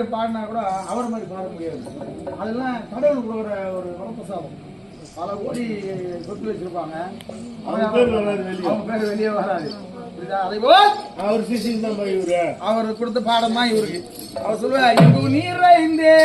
பேர் பாடினா கூட அவர் மாதிரி பாட முடியாது. அதெல்லாம் கடவுள் கொடுக்குற ஒரு வரப்பிரசாதம். பல கோடி சொத்து வச்சிருப்பாங்க, அவங்க பேர் வெளியே வராது. அவர் சிசிங் தான் இவரு, அவர் கொடுத்த பாடம் தான் இவருக்கு. அவர் சொல்லுவார், நீரைந்தே